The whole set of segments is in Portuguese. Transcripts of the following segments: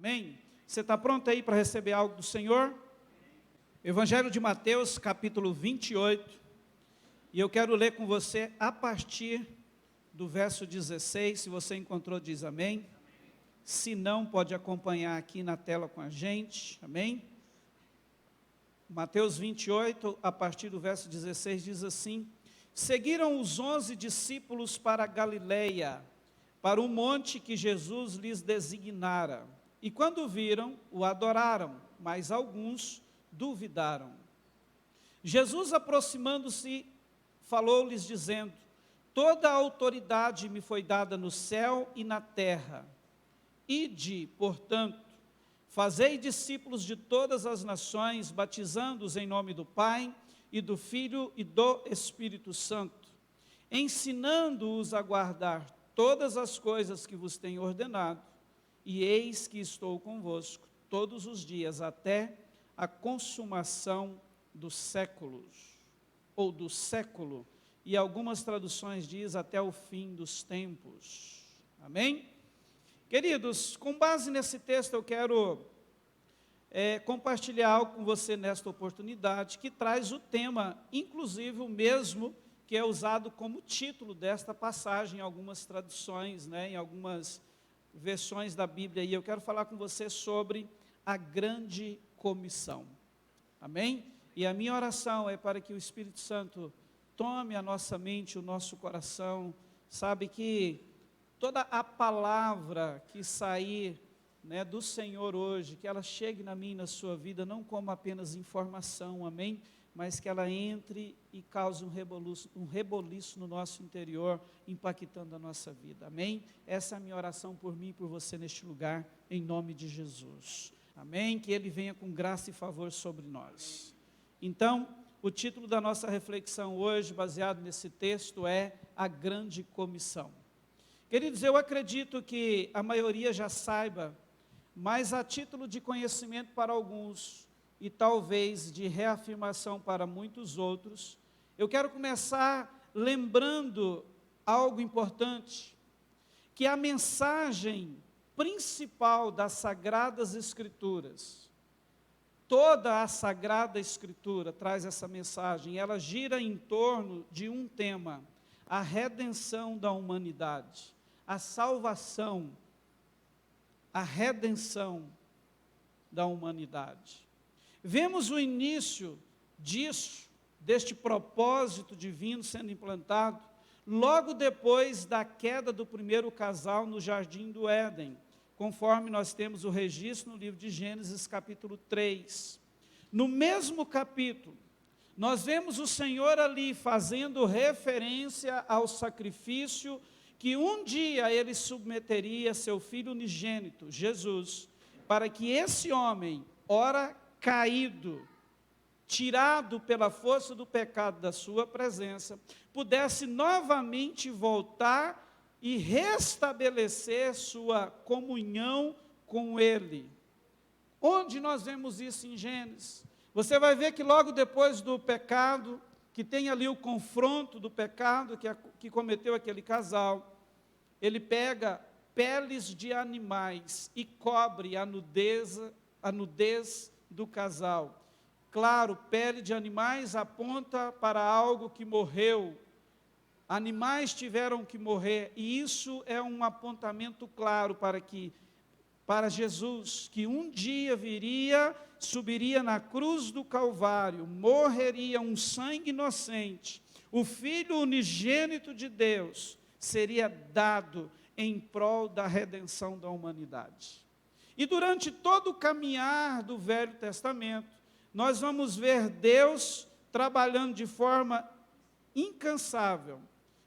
Amém? Você está pronto aí para receber algo do Senhor? Evangelho de Mateus, capítulo 28, e eu quero ler com você a partir do verso 16, se você encontrou, diz amém. Se não, pode acompanhar aqui na tela com a gente, amém? Mateus 28, a partir do verso 16, diz assim: Seguiram os 11 discípulos para a Galileia, para o monte que Jesus lhes designara. E quando viram, o adoraram, mas alguns duvidaram. Jesus, aproximando-se, falou-lhes dizendo: Toda a autoridade me foi dada no céu e na terra. Ide, portanto, fazei discípulos de todas as nações, batizando-os em nome do Pai, e do Filho e do Espírito Santo, ensinando-os a guardar todas as coisas que vos tenho ordenado, e eis que estou convosco todos os dias, até a consumação dos séculos, ou do século, e algumas traduções diz até o fim dos tempos. Amém? Queridos, com base nesse texto eu quero compartilhar algo com você nesta oportunidade, que traz o tema, inclusive o mesmo que é usado como título desta passagem em algumas traduções, em algumas versões da Bíblia, e eu quero falar com você sobre a grande comissão. Amém? E a minha oração é para que o Espírito Santo tome a nossa mente, o nosso coração, sabe que toda a palavra que sair do Senhor hoje, que ela chegue na minha e na sua vida, não como apenas informação, amém? Mas que ela entre e cause um reboliço no nosso interior, impactando a nossa vida, amém? Essa é a minha oração por mim e por você neste lugar, em nome de Jesus, amém? Que Ele venha com graça e favor sobre nós. Então, o título da nossa reflexão hoje, baseado nesse texto, é A Grande Comissão. Queridos, eu acredito que a maioria já saiba, mas a título de conhecimento para alguns, e talvez de reafirmação para muitos outros, eu quero começar lembrando algo importante, que a mensagem principal das Sagradas Escrituras, toda a Sagrada Escritura traz essa mensagem, ela gira em torno de um tema: a redenção da humanidade, a salvação, a redenção da humanidade. Vemos o início deste propósito divino sendo implantado, logo depois da queda do primeiro casal no Jardim do Éden, conforme nós temos o registro no livro de Gênesis, capítulo 3. No mesmo capítulo, nós vemos o Senhor ali fazendo referência ao sacrifício que um dia Ele submeteria seu Filho unigênito, Jesus, para que esse homem, ora caído, tirado pela força do pecado da sua presença, pudesse novamente voltar e restabelecer sua comunhão com Ele. Onde nós vemos isso em Gênesis? Você vai ver que logo depois do pecado, que tem ali o confronto do pecado que cometeu aquele casal, ele pega peles de animais e cobre a nudez do casal. Claro, pele de animais aponta para algo que morreu. Animais tiveram que morrer, e isso é um apontamento claro para Jesus, que um dia viria, subiria na cruz do Calvário, morreria um sangue inocente, o Filho unigênito de Deus seria dado em prol da redenção da humanidade. E durante todo o caminhar do Velho Testamento, nós vamos ver Deus trabalhando de forma incansável,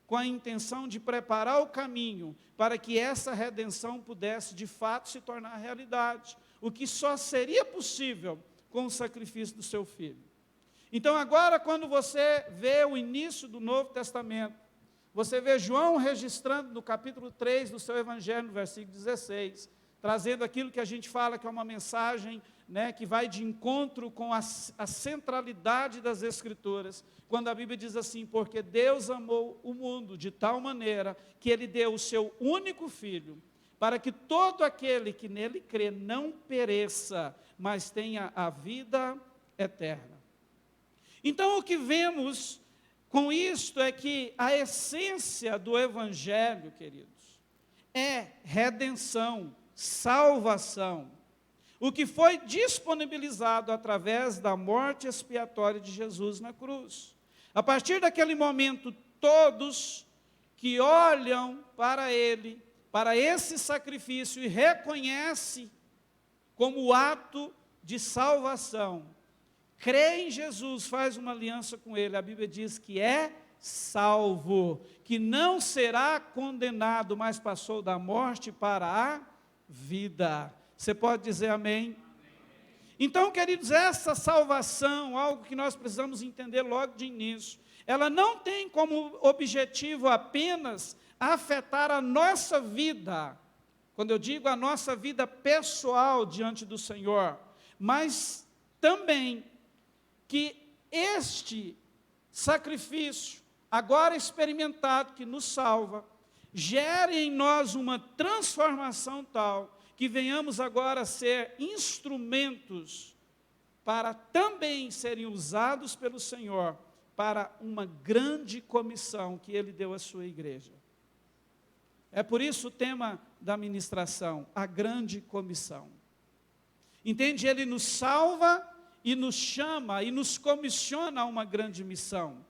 com a intenção de preparar o caminho para que essa redenção pudesse de fato se tornar realidade, o que só seria possível com o sacrifício do seu Filho. Então agora, quando você vê o início do Novo Testamento, você vê João registrando no capítulo 3 do seu Evangelho, no versículo 16, trazendo aquilo que a gente fala que é uma mensagem que vai de encontro com a centralidade das Escrituras, quando a Bíblia diz assim: porque Deus amou o mundo de tal maneira que Ele deu o seu único Filho, para que todo aquele que nele crê não pereça, mas tenha a vida eterna. Então, o que vemos com isto é que a essência do Evangelho, queridos, é redenção, salvação. O que foi disponibilizado através da morte expiatória de Jesus na cruz. A partir daquele momento, todos que olham para Ele, para esse sacrifício e reconhecem como ato de salvação, crê em Jesus, faz uma aliança com Ele, a Bíblia diz que é salvo, que não será condenado, mas passou da morte para a vida. Você pode dizer amém? Então, queridos, essa salvação, algo que nós precisamos entender logo de início, ela não tem como objetivo apenas afetar a nossa vida, quando eu digo a nossa vida pessoal diante do Senhor, mas também que este sacrifício, agora experimentado, que nos salva, gere em nós uma transformação tal, que venhamos agora a ser instrumentos para também serem usados pelo Senhor para uma grande comissão que Ele deu à sua igreja. É por isso o tema da ministração, a grande comissão. Entende? Ele nos salva e nos chama e nos comissiona a uma grande missão.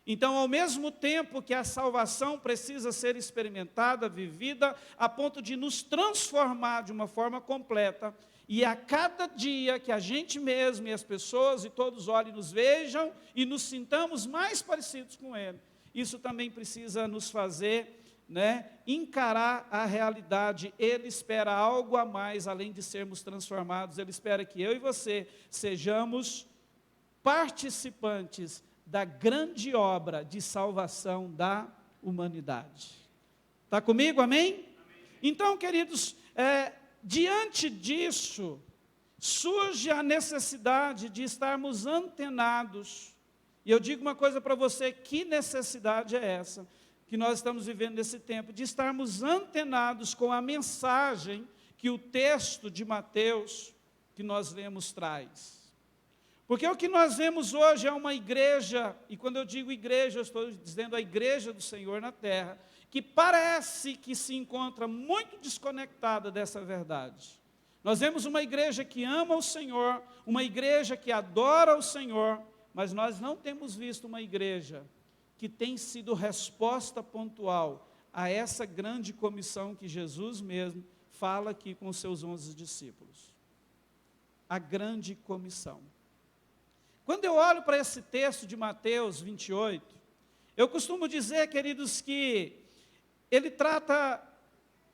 Então, ao mesmo tempo que a salvação precisa ser experimentada, vivida, a ponto de nos transformar de uma forma completa, e a cada dia que a gente mesmo e as pessoas e todos olhem, nos vejam e nos sintamos mais parecidos com Ele, isso também precisa nos fazer, encarar a realidade. Ele espera algo a mais, além de sermos transformados. Ele espera que eu e você sejamos participantes da grande obra de salvação da humanidade. Está comigo, amém? Amém. Então, queridos, diante disso, surge a necessidade de estarmos antenados. E eu digo uma coisa para você, que necessidade é essa? Que nós estamos vivendo nesse tempo, de estarmos antenados com a mensagem que o texto de Mateus, que nós lemos, traz. Porque o que nós vemos hoje é uma igreja, e quando eu digo igreja, eu estou dizendo a igreja do Senhor na terra, que parece que se encontra muito desconectada dessa verdade. Nós vemos uma igreja que ama o Senhor, uma igreja que adora o Senhor, mas nós não temos visto uma igreja que tem sido resposta pontual a essa grande comissão que Jesus mesmo fala aqui com os seus 11 discípulos. A grande comissão. Quando eu olho para esse texto de Mateus 28, eu costumo dizer, queridos, que ele trata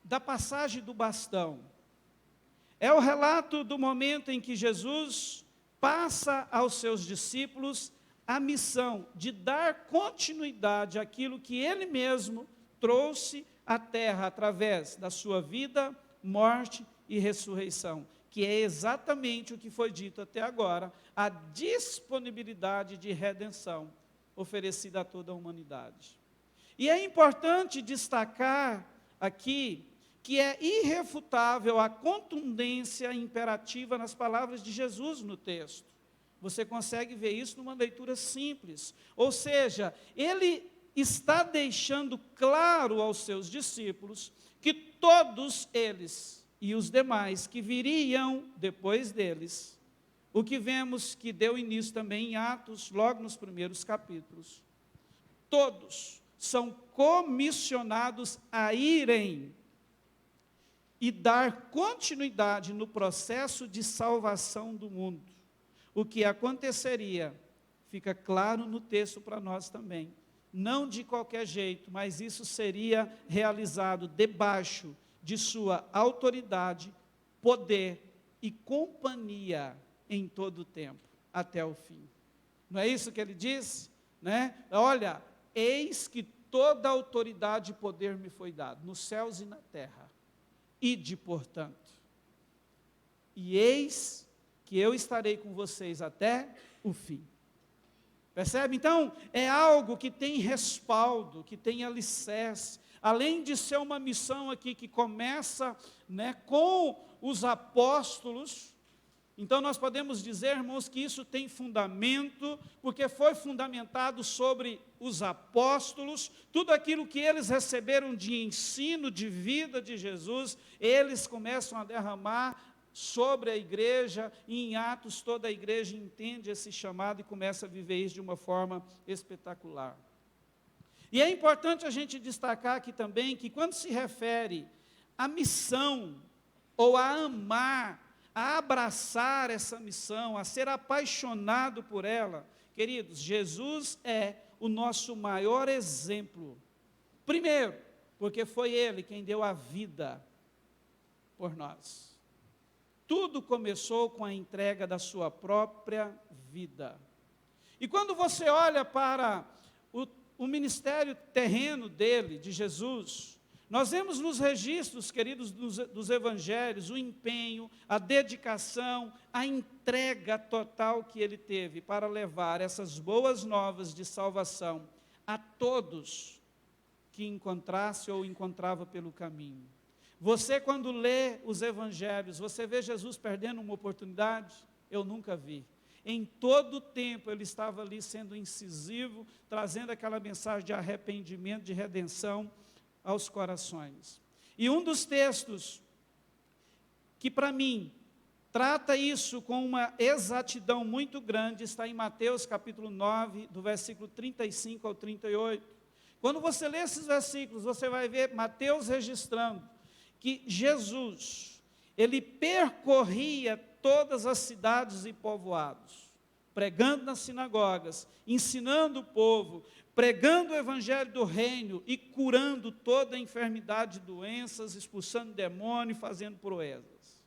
da passagem do bastão. É o relato do momento em que Jesus passa aos seus discípulos a missão de dar continuidade àquilo que Ele mesmo trouxe à terra através da sua vida, morte e ressurreição, que é exatamente o que foi dito até agora, a disponibilidade de redenção oferecida a toda a humanidade. E é importante destacar aqui que é irrefutável a contundência imperativa nas palavras de Jesus no texto. Você consegue ver isso numa leitura simples. Ou seja, ele está deixando claro aos seus discípulos que todos eles e os demais que viriam depois deles, o que vemos que deu início também em Atos, logo nos primeiros capítulos, todos são comissionados a irem e dar continuidade no processo de salvação do mundo. O que aconteceria, fica claro no texto para nós também, não de qualquer jeito, mas isso seria realizado debaixo de sua autoridade, poder e companhia em todo o tempo, até o fim. Não é isso que ele diz? Olha, eis que toda autoridade e poder me foi dado, nos céus e na terra. Ide, portanto, e eis que eu estarei com vocês até o fim. Percebe? Então, é algo que tem respaldo, que tem alicerce, além de ser uma missão aqui que começa, né, com os apóstolos, então nós podemos dizer, irmãos, que isso tem fundamento, porque foi fundamentado sobre os apóstolos, tudo aquilo que eles receberam de ensino, de vida de Jesus, eles começam a derramar sobre a igreja, e em Atos toda a igreja entende esse chamado e começa a viver isso de uma forma espetacular. E é importante a gente destacar aqui também, que quando se refere à missão, ou a amar, a abraçar essa missão, a ser apaixonado por ela, queridos, Jesus é o nosso maior exemplo. Primeiro, porque foi Ele quem deu a vida por nós. Tudo começou com a entrega da sua própria vida. E quando você olha para o ministério terreno dele, de Jesus, nós vemos nos registros, queridos, dos evangelhos, o empenho, a dedicação, a entrega total que ele teve para levar essas boas novas de salvação a todos que encontrasse ou encontrava pelo caminho. Você, quando lê os evangelhos, você vê Jesus perdendo uma oportunidade? Eu nunca vi. Em todo o tempo ele estava ali sendo incisivo, trazendo aquela mensagem de arrependimento, de redenção aos corações. E um dos textos que para mim trata isso com uma exatidão muito grande está em Mateus capítulo 9, do versículo 35 ao 38. Quando você lê esses versículos, você vai ver Mateus registrando que Jesus, ele percorria todas as cidades e povoados, pregando nas sinagogas, ensinando o povo, pregando o evangelho do reino e curando toda a enfermidade e doenças, expulsando demônio e fazendo proezas.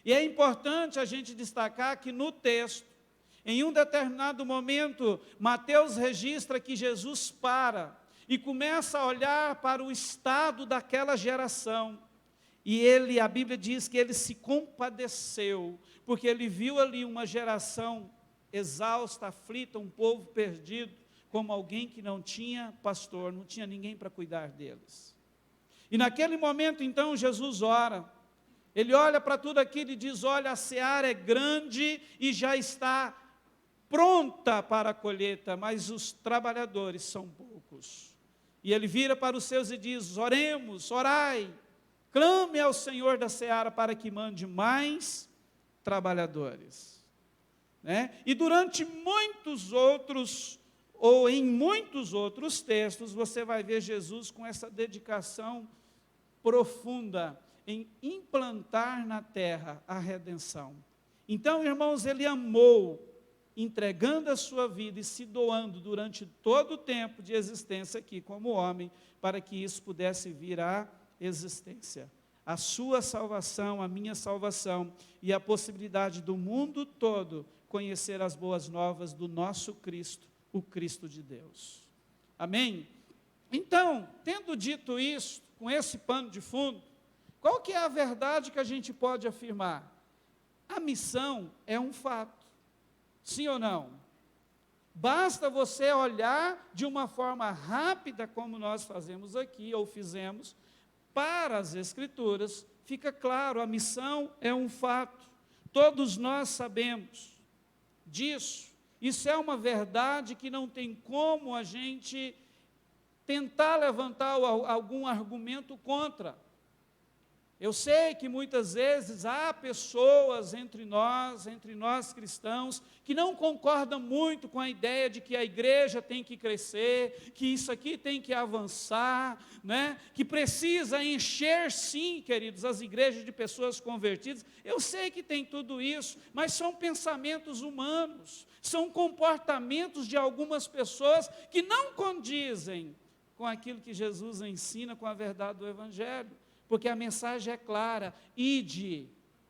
E é importante a gente destacar que no texto, em um determinado momento, Mateus registra que Jesus para e começa a olhar para o estado daquela geração. E a Bíblia diz que ele se compadeceu, porque ele viu ali uma geração exausta, aflita, um povo perdido, como alguém que não tinha pastor, não tinha ninguém para cuidar deles. E naquele momento, então, Jesus ora, ele olha para tudo aquilo e diz, olha, a seara é grande e já está pronta para a colheita, mas os trabalhadores são poucos. E ele vira para os seus e diz, oremos, orai, clame ao Senhor da seara para que mande mais trabalhadores. Né? E durante muitos outros, ou em muitos outros textos, você vai ver Jesus com essa dedicação profunda em implantar na terra a redenção. Então, irmãos, ele amou, entregando a sua vida e se doando durante todo o tempo de existência aqui como homem, para que isso pudesse vir à existência. A sua salvação, a minha salvação e a possibilidade do mundo todo conhecer as boas novas do nosso Cristo, o Cristo de Deus. Amém? Então, tendo dito isso, com esse pano de fundo, qual que é a verdade que a gente pode afirmar? A missão é um fato. Sim ou não? Basta você olhar de uma forma rápida, como nós fazemos aqui, ou fizemos, para as Escrituras, fica claro, a missão é um fato. Todos nós sabemos disso. Isso é uma verdade que não tem como a gente tentar levantar algum argumento contra. Eu sei que muitas vezes há pessoas entre nós cristãos, que não concordam muito com a ideia de que a igreja tem que crescer, que isso aqui tem que avançar, né? Que precisa encher, sim, queridos, as igrejas de pessoas convertidas. Eu sei que tem tudo isso, mas são pensamentos humanos, são comportamentos de algumas pessoas que não condizem com aquilo que Jesus ensina, com a verdade do Evangelho. Porque a mensagem é clara, ide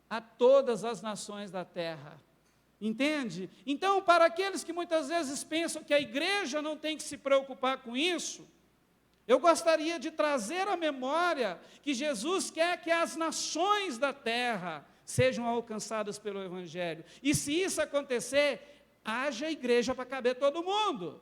a todas as nações da terra, entende? Então, para aqueles que muitas vezes pensam que a igreja não tem que se preocupar com isso, eu gostaria de trazer à memória que Jesus quer que as nações da terra sejam alcançadas pelo Evangelho, e se isso acontecer, haja igreja para caber todo mundo.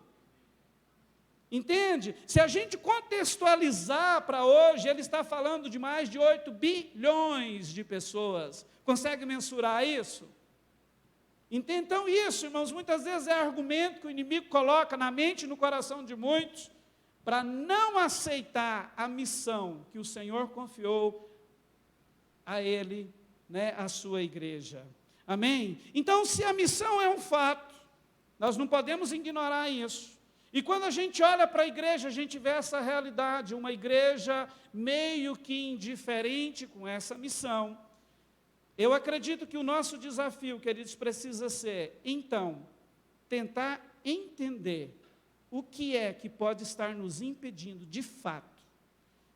Entende? Se a gente contextualizar para hoje, ele está falando de mais de 8 bilhões de pessoas. Consegue mensurar isso? Então isso, irmãos, muitas vezes é argumento que o inimigo coloca na mente e no coração de muitos, para não aceitar a missão que o Senhor confiou a ele, né, a sua igreja. Amém? Então, se a missão é um fato, nós não podemos ignorar isso. E quando a gente olha para a igreja, a gente vê essa realidade, uma igreja meio que indiferente com essa missão. Eu acredito que o nosso desafio, queridos, precisa ser, então, tentar entender o que é que pode estar nos impedindo, de fato,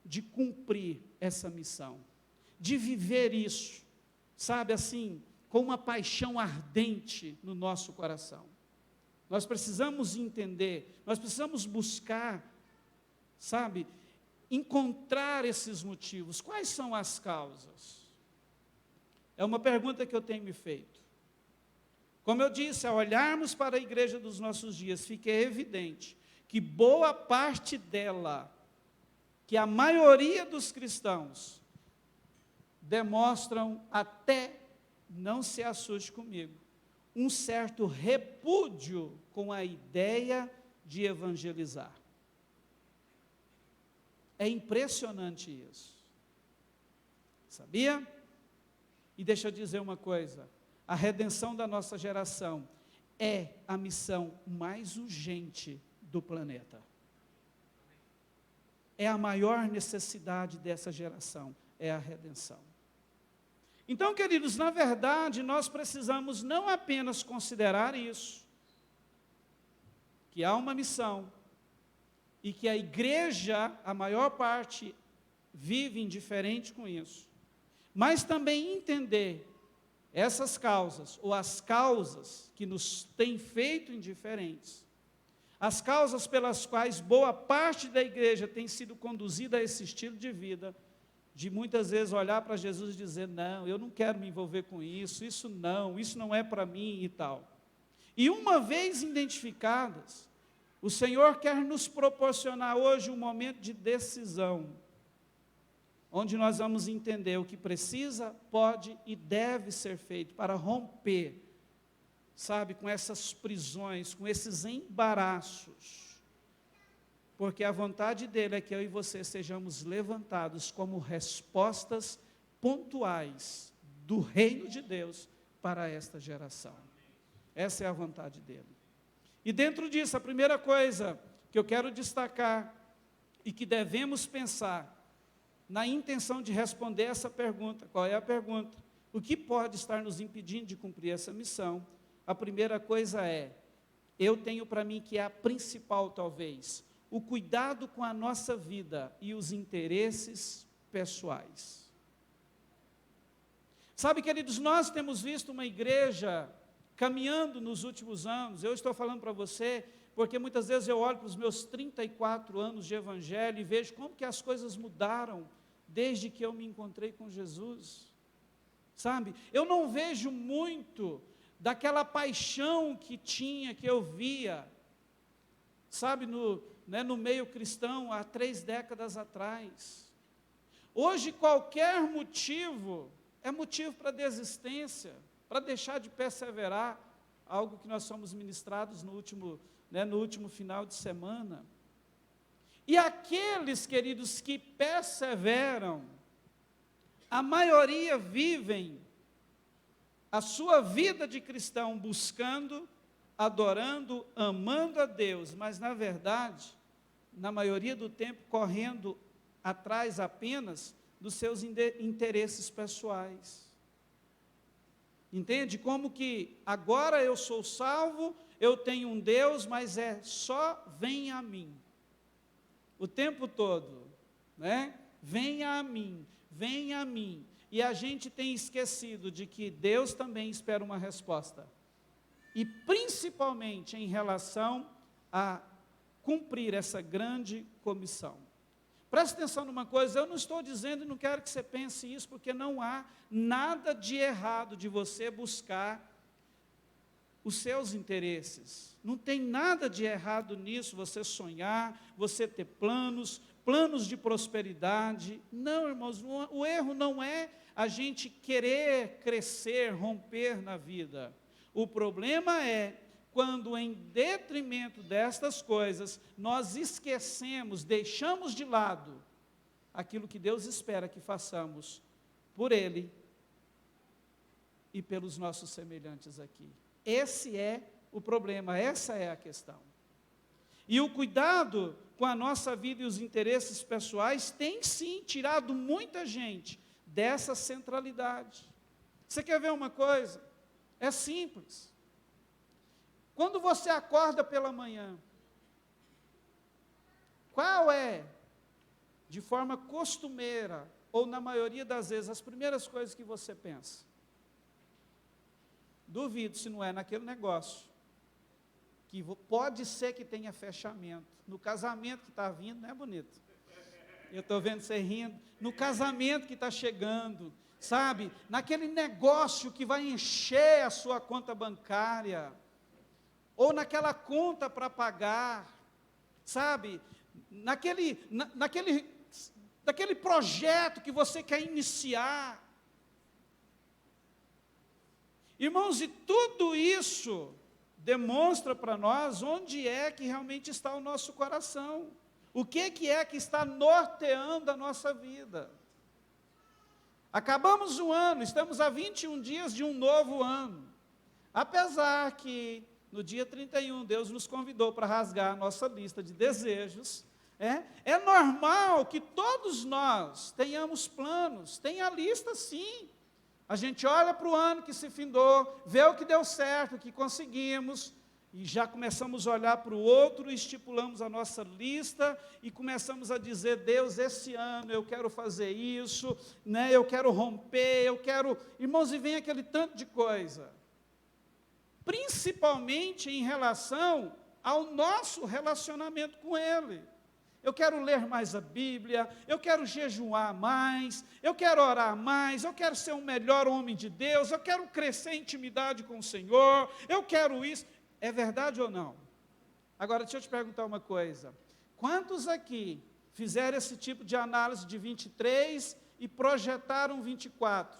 de cumprir essa missão, de viver isso, sabe assim, com uma paixão ardente no nosso coração. Nós precisamos entender, nós precisamos buscar, sabe, encontrar esses motivos. Quais são as causas? É uma pergunta que eu tenho me feito. Como eu disse, ao olharmos para a igreja dos nossos dias, fica evidente que boa parte dela, que a maioria dos cristãos, demonstram até, não se assuste comigo, um certo repúdio com a ideia de evangelizar. É impressionante isso. Sabia? E deixa eu dizer uma coisa, a redenção da nossa geração é a missão mais urgente do planeta. É a maior necessidade dessa geração, é a redenção. Então, queridos, na verdade, nós precisamos não apenas considerar isso, que há uma missão, e que a igreja, a maior parte, vive indiferente com isso, mas também entender essas causas, ou as causas que nos têm feito indiferentes, as causas pelas quais boa parte da igreja tem sido conduzida a esse estilo de vida, de muitas vezes olhar para Jesus e dizer, não, eu não quero me envolver com isso não é para mim e tal. E uma vez identificadas, o Senhor quer nos proporcionar hoje um momento de decisão, onde nós vamos entender o que precisa, pode e deve ser feito para romper, sabe, com essas prisões, com esses embaraços, porque a vontade dele é que eu e você sejamos levantados como respostas pontuais do reino de Deus para esta geração. Essa é a vontade dele. E dentro disso, a primeira coisa que eu quero destacar e que devemos pensar na intenção de responder essa pergunta, qual é a pergunta? O que pode estar nos impedindo de cumprir essa missão? A primeira coisa é, eu tenho para mim que é a principal talvez, o cuidado com a nossa vida e os interesses pessoais. Sabe, queridos, nós temos visto uma igreja caminhando nos últimos anos, eu estou falando para você, porque muitas vezes eu olho para os meus 34 anos de evangelho e vejo como que as coisas mudaram desde que eu me encontrei com Jesus. Sabe, eu não vejo muito daquela paixão que eu via, sabe, no meio cristão, há 3 décadas atrás. Hoje, qualquer motivo é motivo para desistência, para deixar de perseverar, algo que nós somos ministrados no último final de semana. E aqueles, queridos, que perseveram, a maioria vivem a sua vida de cristão buscando, adorando, amando a Deus, mas na verdade, na maioria do tempo, correndo atrás apenas dos seus interesses pessoais. Entende? Como que agora eu sou salvo, eu tenho um Deus, mas só vem a mim. O tempo todo, né? Venha a mim, venha a mim. E a gente tem esquecido de que Deus também espera uma resposta. E principalmente em relação a cumprir essa grande comissão. Preste atenção numa coisa, eu não estou dizendo e não quero que você pense isso, porque não há nada de errado de você buscar os seus interesses. Não tem nada de errado nisso, você sonhar, você ter planos de prosperidade. Não, irmãos, o erro não é a gente querer crescer, romper na vida. O problema é quando, em detrimento destas coisas, nós esquecemos, deixamos de lado aquilo que Deus espera que façamos por Ele e pelos nossos semelhantes aqui. Esse é o problema, essa é a questão. E o cuidado com a nossa vida e os interesses pessoais tem sim tirado muita gente dessa centralidade. Você quer ver uma coisa? É simples. Quando você acorda pela manhã, qual é, de forma costumeira, ou na maioria das vezes, as primeiras coisas que você pensa? Duvido se não é naquele negócio, que pode ser que tenha fechamento. No casamento que está vindo, não é bonito? Eu estou vendo você rindo. No casamento que está chegando, sabe? Naquele negócio que vai encher a sua conta bancária, ou naquela conta para pagar, sabe? Naquele projeto que você quer iniciar. Irmãos, e tudo isso demonstra para nós onde é que realmente está o nosso coração. O que é que está norteando a nossa vida. Acabamos o ano, estamos a 21 dias de um novo ano. Apesar que no dia 31 Deus nos convidou para rasgar a nossa lista de desejos. É normal que todos nós tenhamos planos, tem a lista sim. A gente olha para o ano que se findou, vê o que deu certo, o que conseguimos, e já começamos a olhar para o outro, estipulamos a nossa lista, e começamos a dizer, Deus, esse ano eu quero fazer isso, né, eu quero romper, eu quero... Irmãos, e vem aquele tanto de coisa. Principalmente em relação ao nosso relacionamento com Ele. Eu quero ler mais a Bíblia, eu quero jejuar mais, eu quero orar mais, eu quero ser um melhor homem de Deus, eu quero crescer em intimidade com o Senhor, eu quero isso. É verdade ou não? Agora, deixa eu te perguntar uma coisa. Quantos aqui fizeram esse tipo de análise de 23 e projetaram 24?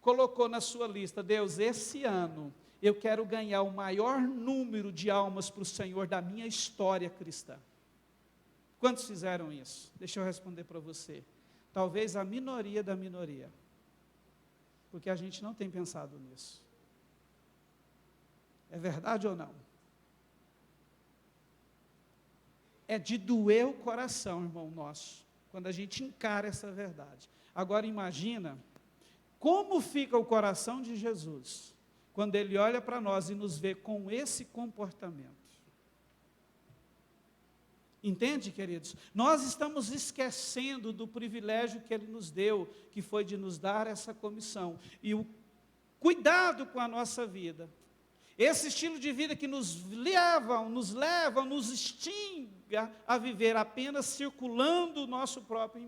Colocou na sua lista, Deus, esse ano eu quero ganhar o maior número de almas para o Senhor da minha história cristã. Quantos fizeram isso? Deixa eu responder para você. Talvez a minoria da minoria. Porque a gente não tem pensado nisso. É verdade ou não? É de doer o coração, irmão nosso, quando a gente encara essa verdade. Agora imagina como fica o coração de Jesus quando Ele olha para nós e nos vê com esse comportamento. Entende, queridos? Nós estamos esquecendo do privilégio que Ele nos deu, que foi de nos dar essa comissão. E o cuidado com a nossa vida. Esse estilo de vida que nos extinga a viver apenas circulando o nosso próprio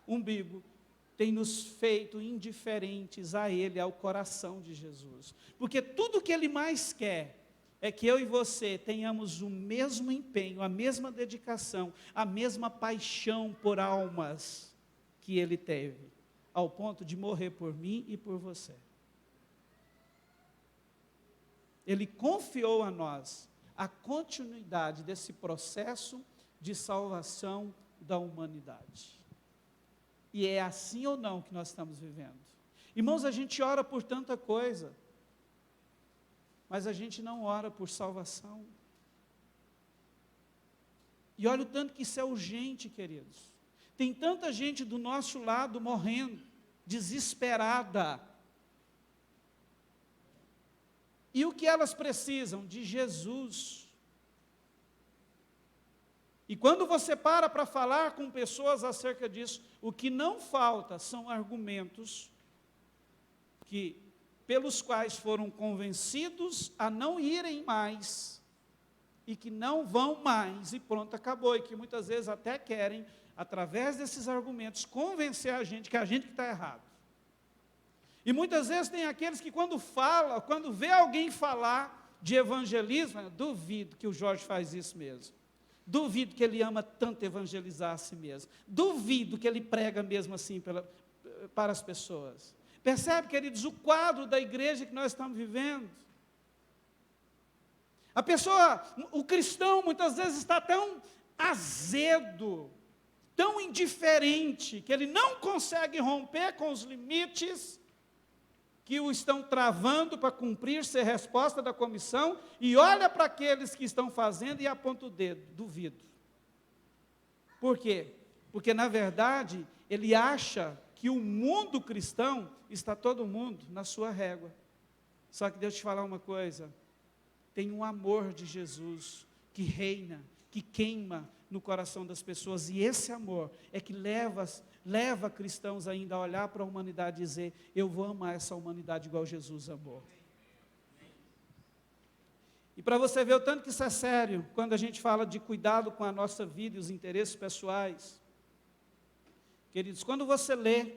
umbigo, tem nos feito indiferentes a Ele, ao coração de Jesus. Porque tudo que Ele mais quer é que eu e você tenhamos o mesmo empenho, a mesma dedicação, a mesma paixão por almas que Ele teve, ao ponto de morrer por mim e por você. Ele confiou a nós a continuidade desse processo de salvação da humanidade. E é assim ou não que nós estamos vivendo? Irmãos, a gente ora por tanta coisa, mas a gente não ora por salvação. E olha o tanto que isso é urgente, queridos. Tem tanta gente do nosso lado morrendo, desesperada. E o que elas precisam? De Jesus. E quando você para falar com pessoas acerca disso, o que não falta são argumentos pelos quais foram convencidos a não irem mais, e que não vão mais, e pronto, acabou, e que muitas vezes até querem, através desses argumentos, convencer a gente que está errado. E muitas vezes tem aqueles que quando vê alguém falar, de evangelismo, eu duvido que o Jorge faz isso mesmo. Duvido que ele ama tanto evangelizar a si mesmo. Duvido que ele prega mesmo assim para as pessoas. Percebe, queridos, o quadro da igreja que nós estamos vivendo? A pessoa, o cristão, muitas vezes está tão azedo, tão indiferente, que ele não consegue romper com os limites que o estão travando para cumprir ser resposta da comissão, e olha para aqueles que estão fazendo e aponta o dedo, duvido. Por quê? Porque, na verdade, ele acha que o mundo cristão está todo mundo na sua régua. Só que Deus te falar uma coisa, tem um amor de Jesus que reina, que queima no coração das pessoas, e esse amor é que leva cristãos ainda a olhar para a humanidade e dizer, eu vou amar essa humanidade igual Jesus amou. E para você ver o tanto que isso é sério, quando a gente fala de cuidado com a nossa vida e os interesses pessoais, queridos, quando você lê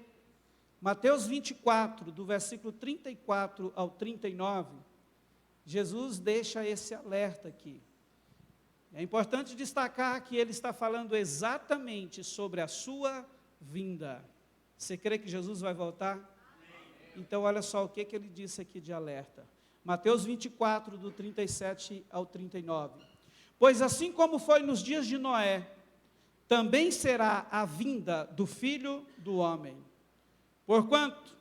Mateus 24, do versículo 34 ao 39, Jesus deixa esse alerta aqui. É importante destacar que ele está falando exatamente sobre a sua vinda. Você crê que Jesus vai voltar? Então olha só o que ele disse aqui de alerta. Mateus 24, do 37 ao 39. Pois assim como foi nos dias de Noé, também será a vinda do Filho do Homem. Porquanto,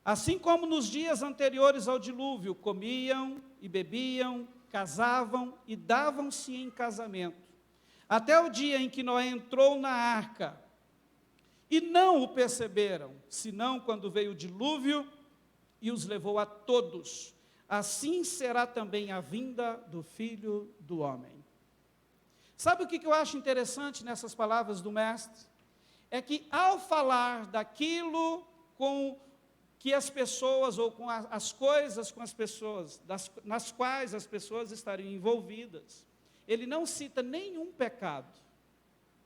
assim como nos dias anteriores ao dilúvio, comiam e bebiam, casavam e davam-se em casamento, até o dia em que Noé entrou na arca, e não o perceberam, senão quando veio o dilúvio e os levou a todos. Assim será também a vinda do Filho do Homem. Sabe o que eu acho interessante nessas palavras do Mestre? É que ao falar daquilo com que as pessoas, ou com as coisas com as pessoas, nas quais as pessoas estariam envolvidas, ele não cita nenhum pecado.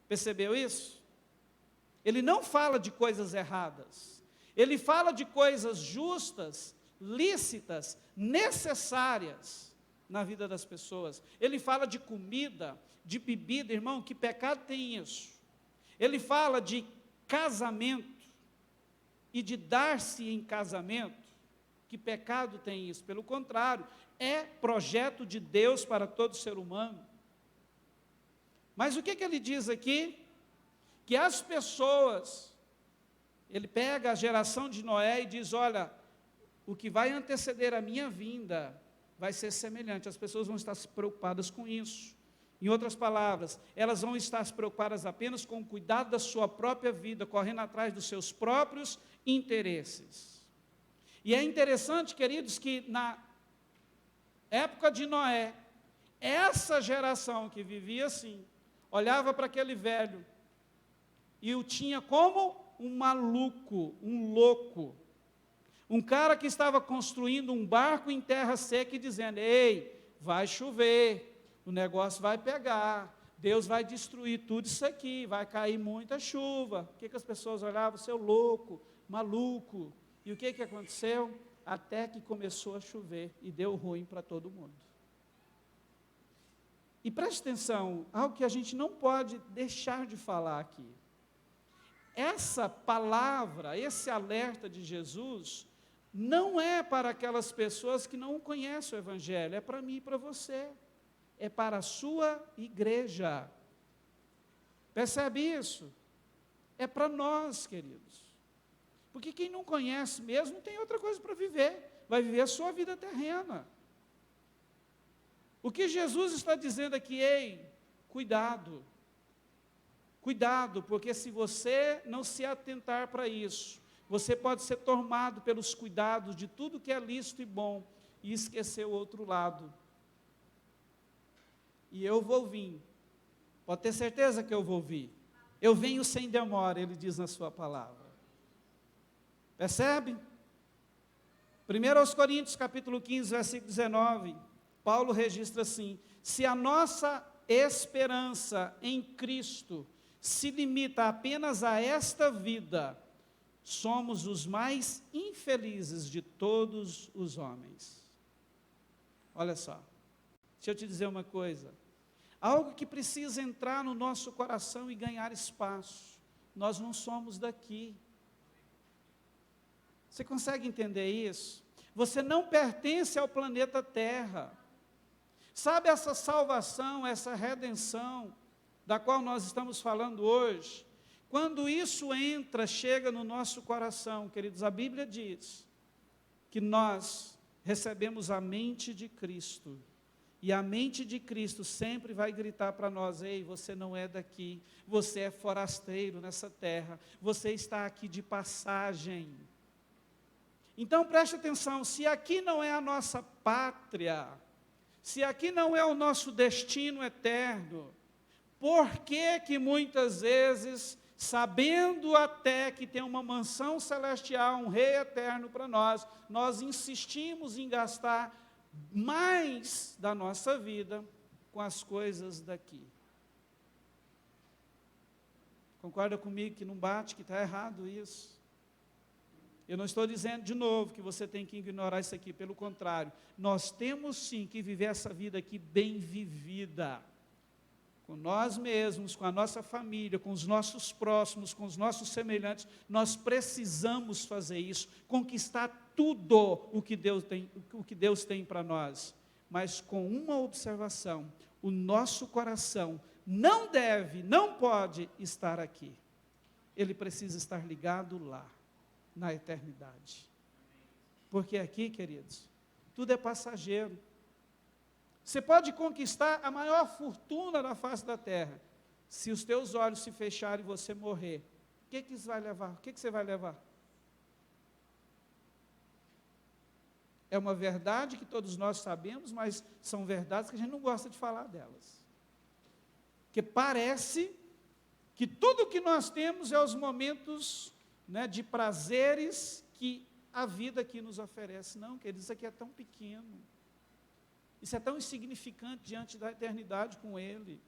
Percebeu isso? Ele não fala de coisas erradas. Ele fala de coisas justas, lícitas, necessárias na vida das pessoas. Ele fala de comida, de bebida, irmão, que pecado tem isso? Ele fala de casamento e de dar-se em casamento, que pecado tem isso? Pelo contrário, é projeto de Deus para todo ser humano. Mas o que ele diz aqui? Que as pessoas, ele pega a geração de Noé e diz, olha, o que vai anteceder a minha vinda vai ser semelhante, as pessoas vão estar preocupadas com isso. Em outras palavras, elas vão estar preocupadas apenas com o cuidado da sua própria vida, correndo atrás dos seus próprios interesses. E é interessante, queridos, que na época de Noé, essa geração que vivia assim, olhava para aquele velho e o tinha como um maluco, um louco, um cara que estava construindo um barco em terra seca e dizendo, ei, vai chover, o negócio vai pegar, Deus vai destruir tudo isso aqui, vai cair muita chuva. O que as pessoas olhavam? Seu louco, maluco. E o que aconteceu? Até que começou a chover e deu ruim para todo mundo. E preste atenção, algo que a gente não pode deixar de falar aqui. Essa palavra, esse alerta de Jesus, não é para aquelas pessoas que não conhecem o Evangelho, é para mim e para você. É para a sua igreja. Percebe isso? É para nós, queridos. Porque quem não conhece mesmo não tem outra coisa para viver. Vai viver a sua vida terrena. O que Jesus está dizendo aqui, ei, cuidado. Cuidado, porque se você não se atentar para isso, você pode ser tomado pelos cuidados de tudo que é lícito e bom e esquecer o outro lado. E eu vou vir, pode ter certeza que eu vou vir, eu venho sem demora, ele diz na sua palavra. Percebe? 1 Coríntios capítulo 15, versículo 19, Paulo registra assim, se a nossa esperança em Cristo se limita apenas a esta vida, somos os mais infelizes de todos os homens. Olha só, deixa eu te dizer uma coisa, algo que precisa entrar no nosso coração e ganhar espaço. Nós não somos daqui. Você consegue entender isso? Você não pertence ao planeta Terra. Sabe essa salvação, essa redenção, da qual nós estamos falando hoje? Quando isso entra, chega no nosso coração, queridos, a Bíblia diz que nós recebemos a mente de Cristo. E a mente de Cristo sempre vai gritar para nós: ei, você não é daqui, você é forasteiro nessa terra, você está aqui de passagem. Então preste atenção, se aqui não é a nossa pátria, se aqui não é o nosso destino eterno, por que muitas vezes, sabendo até que tem uma mansão celestial, um rei eterno para nós, nós insistimos em gastar mais da nossa vida com as coisas daqui? Concorda comigo que não bate, que está errado isso? Eu não estou dizendo de novo que você tem que ignorar isso aqui, pelo contrário, nós temos sim que viver essa vida aqui bem vivida, com nós mesmos, com a nossa família, com os nossos próximos, com os nossos semelhantes. Nós precisamos fazer isso, conquistar tudo o que Deus tem para nós, mas com uma observação: o nosso coração não deve, não pode estar aqui, ele precisa estar ligado lá, na eternidade, porque aqui, queridos, tudo é passageiro. Você pode conquistar a maior fortuna da face da terra, se os teus olhos se fecharem e você morrer, o que isso vai levar? O que você vai levar? É uma verdade que todos nós sabemos, mas são verdades que a gente não gosta de falar delas, porque parece que tudo que nós temos é os momentos, né, de prazeres que a vida aqui nos oferece. Não, queridos, isso aqui é tão pequeno, isso é tão insignificante diante da eternidade com Ele.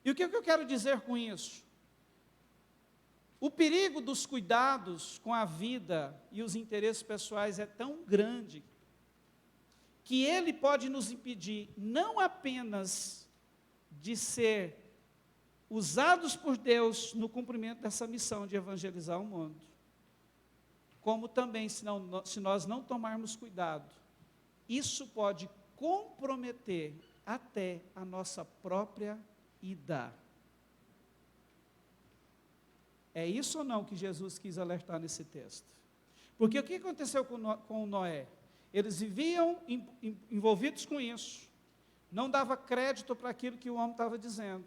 E o que eu quero dizer com isso? O perigo dos cuidados com a vida e os interesses pessoais é tão grande, que ele pode nos impedir não apenas de ser usados por Deus no cumprimento dessa missão de evangelizar o mundo, como também, se nós não tomarmos cuidado, isso pode comprometer até a nossa própria ida. É isso ou não que Jesus quis alertar nesse texto? Porque o que aconteceu com Noé? Eles viviam envolvidos com isso, não dava crédito para aquilo que o homem estava dizendo.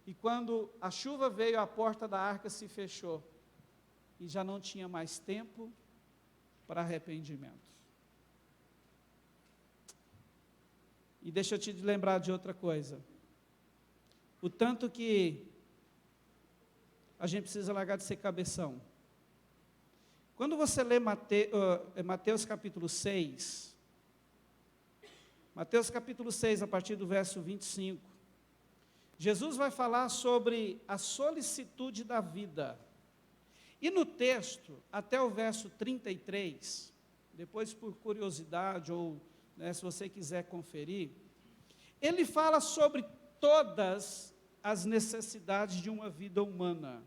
E quando a chuva veio, a porta da arca se fechou, e já não tinha mais tempo para arrependimento. E deixa eu te lembrar de outra coisa, o tanto que a gente precisa largar de ser cabeção. Quando você lê Mateus capítulo 6, Mateus capítulo 6, a partir do verso 25, Jesus vai falar sobre a solicitude da vida. E no texto, até o verso 33, depois por curiosidade, ou se você quiser conferir, ele fala sobre todas as necessidades de uma vida humana.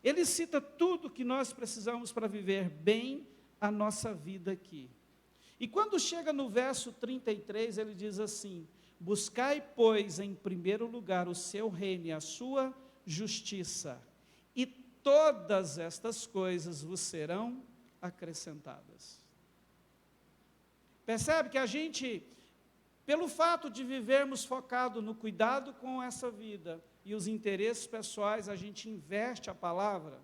Ele cita tudo que nós precisamos para viver bem a nossa vida aqui. E quando chega no verso 33, ele diz assim: buscai, pois, em primeiro lugar o seu reino e a sua justiça, e todas estas coisas vos serão acrescentadas. Percebe que a gente, pelo fato de vivermos focado no cuidado com essa vida e os interesses pessoais, a gente inverte a palavra.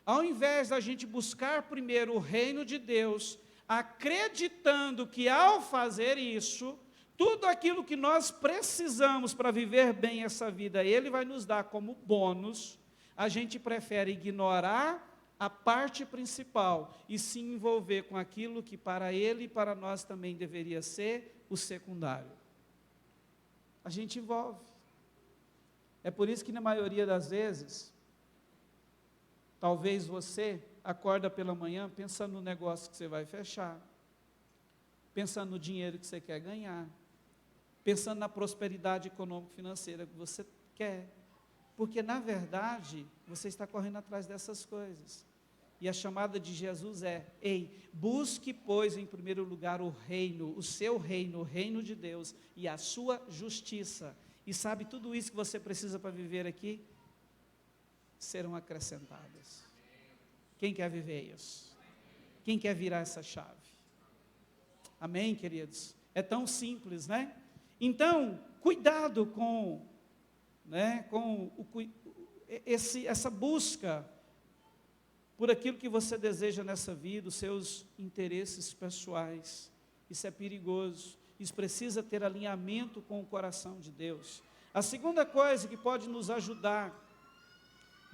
Ao invés da gente buscar primeiro o reino de Deus, acreditando que ao fazer isso, tudo aquilo que nós precisamos para viver bem essa vida, Ele vai nos dar como bônus, a gente prefere ignorar a parte principal e se envolver com aquilo que para Ele e para nós também deveria ser o secundário. A gente envolve. É por isso que na maioria das vezes, talvez você acorda pela manhã pensando no negócio que você vai fechar, pensando no dinheiro que você quer ganhar, pensando na prosperidade econômico-financeira que você quer, porque na verdade você está correndo atrás dessas coisas. E a chamada de Jesus é: ei, busque, pois, em primeiro lugar o reino, o seu reino, o reino de Deus e a sua justiça. E sabe, tudo isso que você precisa para viver aqui, serão acrescentadas. Quem quer viver isso? Quem quer virar essa chave? Amém, queridos? É tão simples, né? Então, cuidado com essa busca por aquilo que você deseja nessa vida, os seus interesses pessoais. Isso é perigoso, isso precisa ter alinhamento com o coração de Deus. A segunda coisa que pode nos ajudar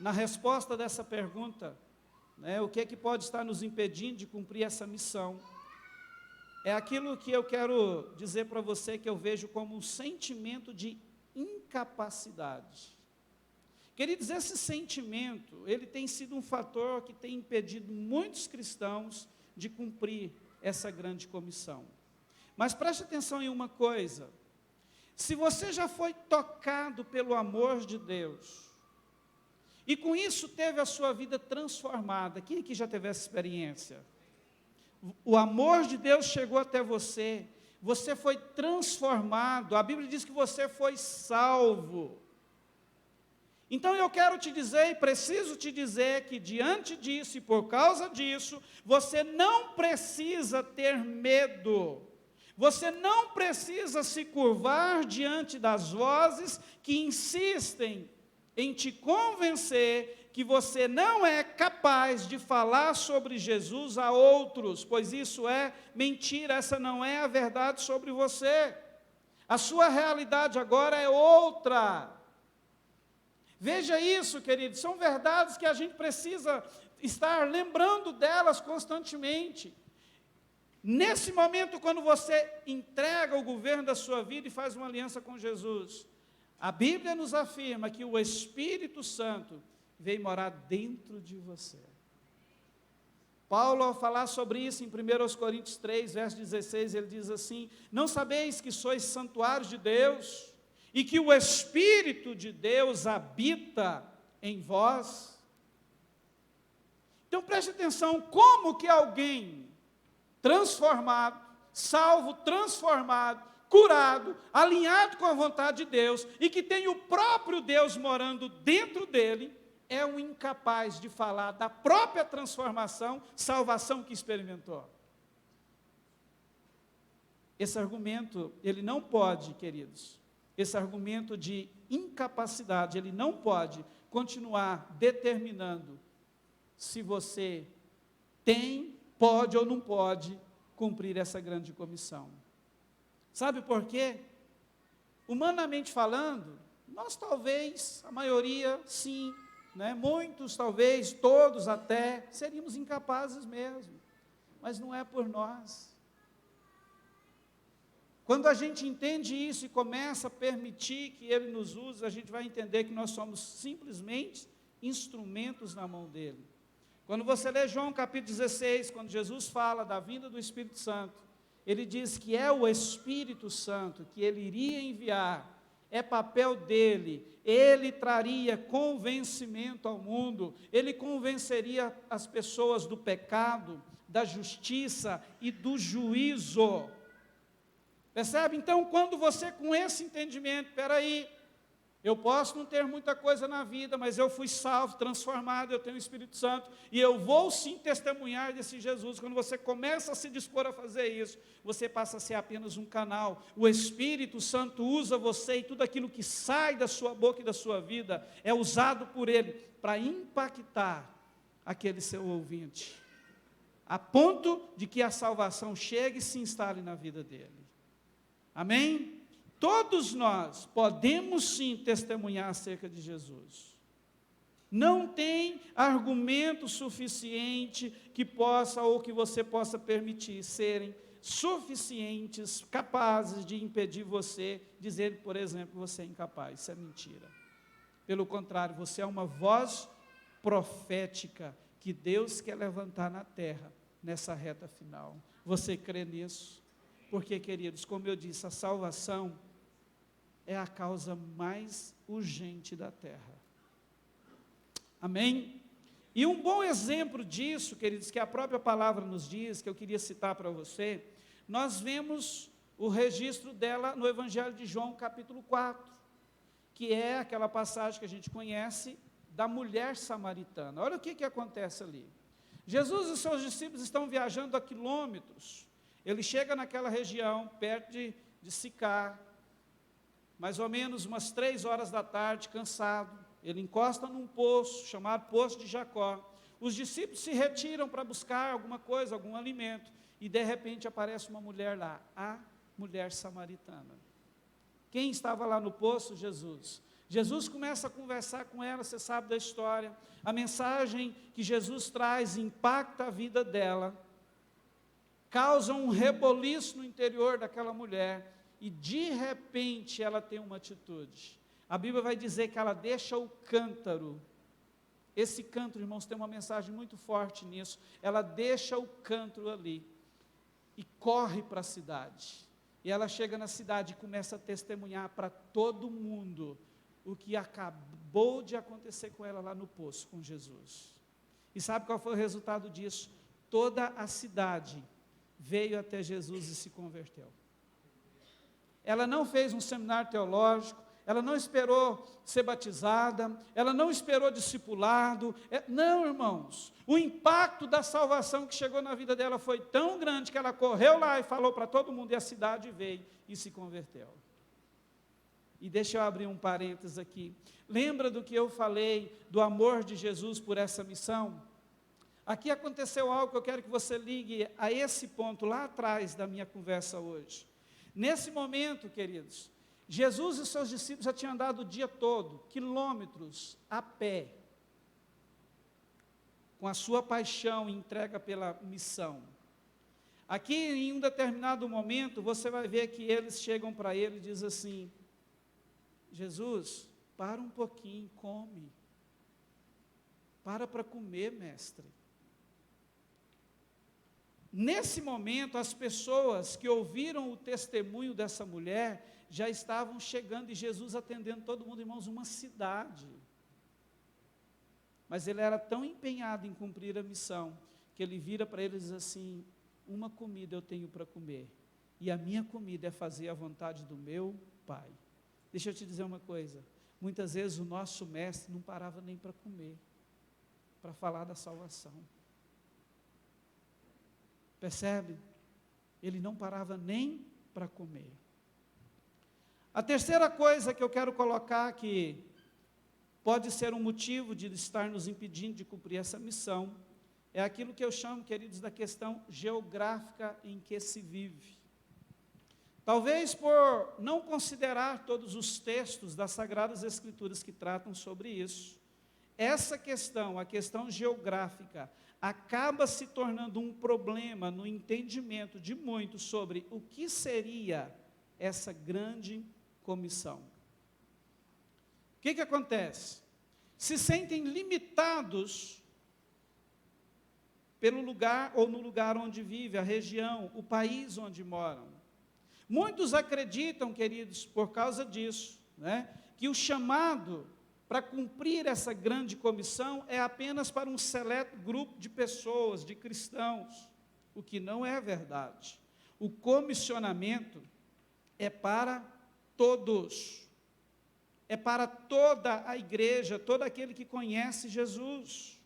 na resposta dessa pergunta, o que é que pode estar nos impedindo de cumprir essa missão, é aquilo que eu quero dizer para você, que eu vejo como um sentimento de incapacidade. Queridos, esse sentimento, ele tem sido um fator que tem impedido muitos cristãos de cumprir essa grande comissão. Mas preste atenção em uma coisa: se você já foi tocado pelo amor de Deus, e com isso teve a sua vida transformada, quem aqui já teve essa experiência? O amor de Deus chegou até você, você foi transformado, a Bíblia diz que você foi salvo. Então eu quero te dizer, e preciso te dizer, que diante disso e por causa disso, você não precisa ter medo, você não precisa se curvar diante das vozes que insistem em te convencer que você não é capaz de falar sobre Jesus a outros, pois isso é mentira, essa não é a verdade sobre você. A sua realidade agora é outra. Veja isso, queridos, são verdades que a gente precisa estar lembrando delas constantemente. Nesse momento, quando você entrega o governo da sua vida e faz uma aliança com Jesus, a Bíblia nos afirma que o Espírito Santo veio morar dentro de você. Paulo, ao falar sobre isso em 1 Coríntios 3, verso 16, ele diz assim: não sabeis que sois santuários de Deus, e que o Espírito de Deus habita em vós? Então preste atenção, como que alguém transformado, salvo, transformado, curado, alinhado com a vontade de Deus, e que tem o próprio Deus morando dentro dele, é um incapaz de falar da própria transformação, salvação que experimentou? Esse argumento, ele não pode, queridos, esse argumento de incapacidade, ele não pode continuar determinando se você tem, pode ou não pode cumprir essa grande comissão. Sabe por quê? Humanamente falando, nós talvez, a maioria, sim, muitos talvez, todos até, seríamos incapazes mesmo, mas não é por nós. Quando a gente entende isso e começa a permitir que Ele nos use, a gente vai entender que nós somos simplesmente instrumentos na mão dEle. Quando você lê João capítulo 16, quando Jesus fala da vinda do Espírito Santo, Ele diz que é o Espírito Santo que Ele iria enviar, é papel dEle, Ele traria convencimento ao mundo, Ele convenceria as pessoas do pecado, da justiça e do juízo. Percebe? Então, quando você com esse entendimento, espera aí, eu posso não ter muita coisa na vida, mas eu fui salvo, transformado, eu tenho o Espírito Santo, e eu vou sim testemunhar desse Jesus. Quando você começa a se dispor a fazer isso, você passa a ser apenas um canal. O Espírito Santo usa você, e tudo aquilo que sai da sua boca e da sua vida, é usado por Ele, para impactar aquele seu ouvinte, a ponto de que a salvação chegue e se instale na vida dele. Amém? Todos nós podemos sim testemunhar acerca de Jesus. Não tem argumento suficiente que possa ou que você possa permitir serem suficientes, capazes de impedir você, dizer, por exemplo, que você é incapaz. Isso é mentira. Pelo contrário, você é uma voz profética que Deus quer levantar na terra, nessa reta final. Você crê nisso? Porque, queridos, como eu disse, a salvação é a causa mais urgente da terra. Amém? E um bom exemplo disso, queridos, que a própria palavra nos diz, que eu queria citar para você, nós vemos o registro dela no Evangelho de João, capítulo 4, que é aquela passagem que a gente conhece da mulher samaritana. Olha o que acontece ali. Jesus e seus discípulos estão viajando a quilômetros. Ele chega naquela região, perto de Sicar, mais ou menos umas 3 horas da tarde, cansado. Ele encosta num poço, chamado Poço de Jacó. Os discípulos se retiram para buscar alguma coisa, algum alimento, e de repente aparece uma mulher lá, a mulher samaritana. Quem estava lá no poço? Jesus. Jesus começa a conversar com ela, você sabe da história. A mensagem que Jesus traz impacta a vida dela, causa um reboliço no interior daquela mulher, e de repente ela tem uma atitude. A Bíblia vai dizer que ela deixa o cântaro. Esse cântaro, irmãos, tem uma mensagem muito forte nisso. Ela deixa o cântaro ali e corre para a cidade. E ela chega na cidade e começa a testemunhar para todo mundo o que acabou de acontecer com ela lá no poço, com Jesus. E sabe qual foi o resultado disso? Toda a cidade veio até Jesus e se converteu. Ela não fez um seminário teológico, ela não esperou ser batizada, ela não esperou discipulado, não, irmãos, o impacto da salvação que chegou na vida dela foi tão grande que ela correu lá e falou para todo mundo, e a cidade veio e se converteu. E deixa eu abrir um parênteses aqui, lembra do que eu falei, do amor de Jesus por essa missão? Aqui aconteceu algo que eu quero que você ligue a esse ponto, lá atrás da minha conversa hoje. Nesse momento, queridos, Jesus e seus discípulos já tinham andado o dia todo, quilômetros, a pé, com a sua paixão e entrega pela missão. Aqui, em um determinado momento, você vai ver que eles chegam para ele e dizem assim, Jesus, para um pouquinho, come. Para comer, mestre. Nesse momento, as pessoas que ouviram o testemunho dessa mulher, já estavam chegando e Jesus atendendo todo mundo, irmãos, uma cidade. Mas ele era tão empenhado em cumprir a missão, que ele vira para eles e diz assim, uma comida eu tenho para comer, e a minha comida é fazer a vontade do meu Pai. Deixa eu te dizer uma coisa, muitas vezes o nosso mestre não parava nem para comer, para falar da salvação. Percebe? Ele não parava nem para comer. A terceira coisa que eu quero colocar, que pode ser um motivo de estar nos impedindo de cumprir essa missão, é aquilo que eu chamo, queridos, da questão geográfica em que se vive. Talvez por não considerar todos os textos das Sagradas Escrituras que tratam sobre isso, essa questão, a questão geográfica, acaba se tornando um problema no entendimento de muitos sobre o que seria essa grande comissão. O que acontece? Se sentem limitados pelo lugar ou no lugar onde vive, a região, o país onde moram. Muitos acreditam, queridos, por causa disso, que o chamado para cumprir essa grande comissão é apenas para um seleto grupo de pessoas, de cristãos, o que não é verdade. O comissionamento é para todos, é para toda a igreja, todo aquele que conhece Jesus.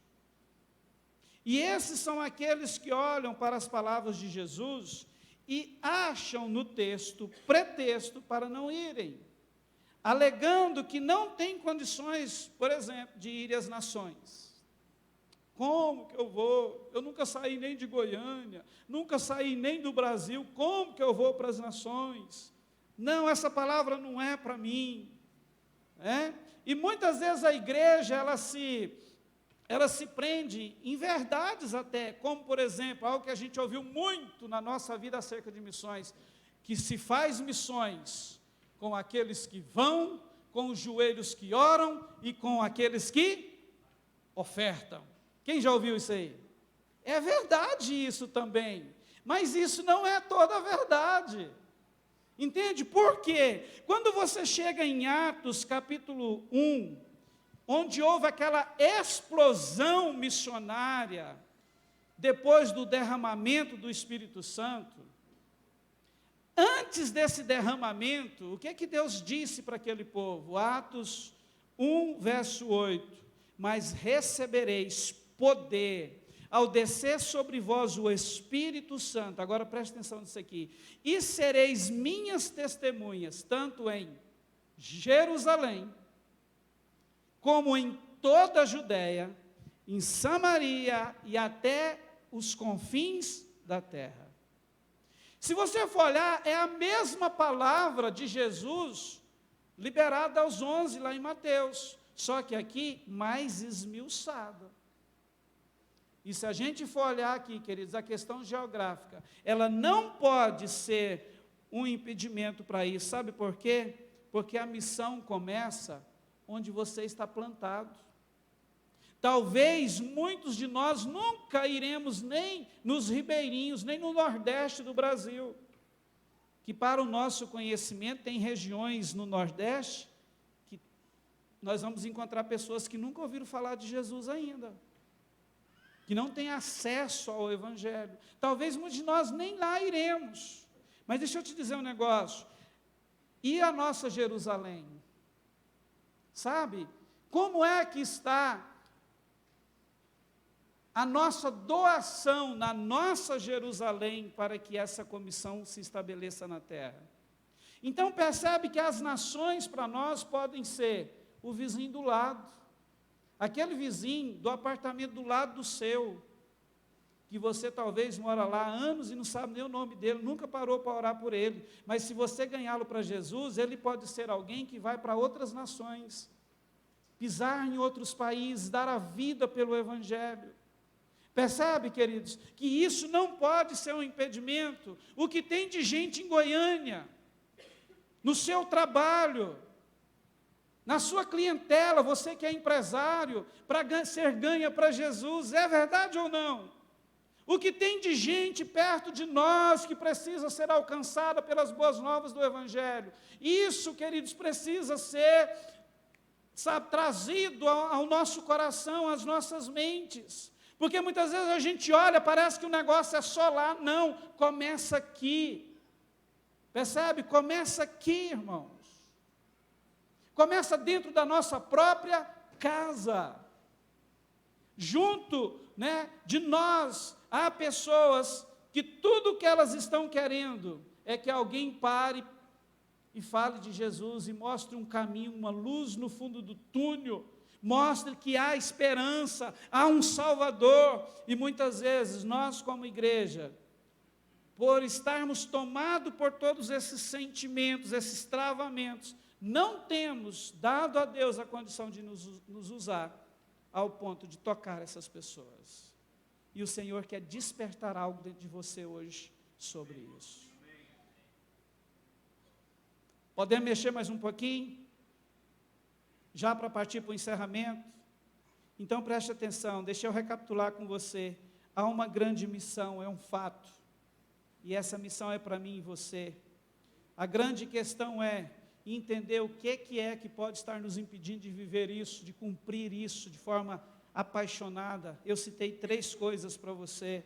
E esses são aqueles que olham para as palavras de Jesus e acham no texto pretexto para não irem, alegando que não tem condições, por exemplo, de ir às nações. Como que eu vou? Eu nunca saí nem de Goiânia, nunca saí nem do Brasil, como que eu vou para as nações? Não, essa palavra não é para mim. E muitas vezes a igreja, ela se prende em verdades até, como por exemplo, algo que a gente ouviu muito na nossa vida acerca de missões, que se faz missões com aqueles que vão, com os joelhos que oram e com aqueles que ofertam. Quem já ouviu isso aí? É verdade isso também, Mas isso não é toda a verdade. Entende? Por quê? Quando você chega em Atos capítulo 1, onde houve aquela explosão missionária, depois do derramamento do Espírito Santo, antes desse derramamento, o que é que Deus disse para aquele povo? Atos 1, verso 8: mas recebereis poder, ao descer sobre vós o Espírito Santo, agora preste atenção nisso aqui, e sereis minhas testemunhas, tanto em Jerusalém, como em toda a Judéia, em Samaria e até os confins da terra. Se você for olhar, é a mesma palavra de Jesus, liberada aos 11, lá em Mateus, só que aqui mais esmiuçada. E se a gente for olhar aqui, queridos, a questão geográfica, ela não pode ser um impedimento para isso. Sabe por quê? Porque a missão começa onde você está plantado. Talvez muitos de nós nunca iremos nem nos ribeirinhos, nem no Nordeste do Brasil, que para o nosso conhecimento tem regiões no Nordeste que nós vamos encontrar pessoas que nunca ouviram falar de Jesus ainda, que não têm acesso ao Evangelho. Talvez muitos de nós nem lá iremos. Mas deixa eu te dizer um negócio. E a nossa Jerusalém? Sabe? Como é que está a nossa doação na nossa Jerusalém para que essa comissão se estabeleça na terra? Então percebe que as nações para nós podem ser o vizinho do lado, aquele vizinho do apartamento do lado do seu, que você talvez mora lá há anos e não sabe nem o nome dele, nunca parou para orar por ele, mas se você ganhá-lo para Jesus, ele pode ser alguém que vai para outras nações, pisar em outros países, dar a vida pelo Evangelho. Percebe, queridos, que isso não pode ser um impedimento. O que tem de gente em Goiânia, no seu trabalho, na sua clientela, você que é empresário, para ser ganha para Jesus, é verdade ou não? O que tem de gente perto de nós que precisa ser alcançada pelas boas novas do Evangelho, isso, queridos, precisa ser, sabe, trazido ao nosso coração, às nossas mentes, porque muitas vezes a gente olha, parece que o negócio é só lá, não, começa aqui, percebe? Começa aqui, irmão. Começa dentro da nossa própria casa. Junto, de nós, há pessoas que tudo que elas estão querendo é que alguém pare e fale de Jesus e mostre um caminho, uma luz no fundo do túnel, mostre que há esperança, há um Salvador. E muitas vezes nós, como igreja, por estarmos tomados por todos esses sentimentos, esses travamentos, não temos dado a Deus a condição de nos usar ao ponto de tocar essas pessoas. E o Senhor quer despertar algo dentro de você hoje sobre isso. Podemos mexer mais um pouquinho? Já para partir para o encerramento? Então preste atenção, deixa eu recapitular com você. Há uma grande missão, é um fato. E essa missão é para mim e você. A grande questão é entender o que é que pode estar nos impedindo de viver isso, de cumprir isso de forma apaixonada. Eu citei 3 coisas para você.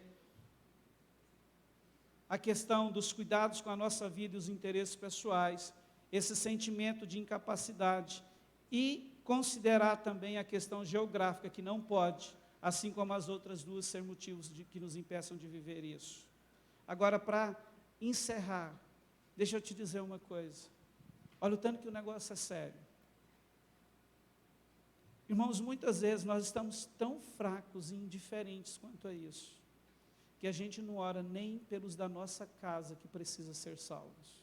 A questão dos cuidados com a nossa vida e os interesses pessoais, esse sentimento de incapacidade, e considerar também a questão geográfica, que não pode, assim como as outras 2, ser motivos que nos impeçam de viver isso. Agora, para encerrar, deixa eu te dizer uma coisa. Olha o tanto que o negócio é sério. Irmãos, muitas vezes nós estamos tão fracos e indiferentes quanto a isso, que a gente não ora nem pelos da nossa casa que precisa ser salvos.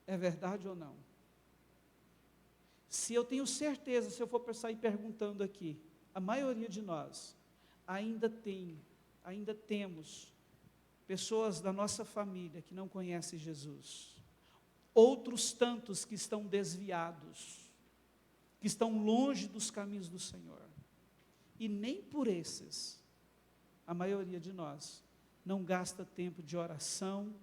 É verdade ou não? Se eu tenho certeza, se eu for sair perguntando aqui, a maioria de nós ainda temos pessoas da nossa família que não conhecem Jesus. Outros tantos que estão desviados, que estão longe dos caminhos do Senhor. E nem por esses, a maioria de nós, não gasta tempo de oração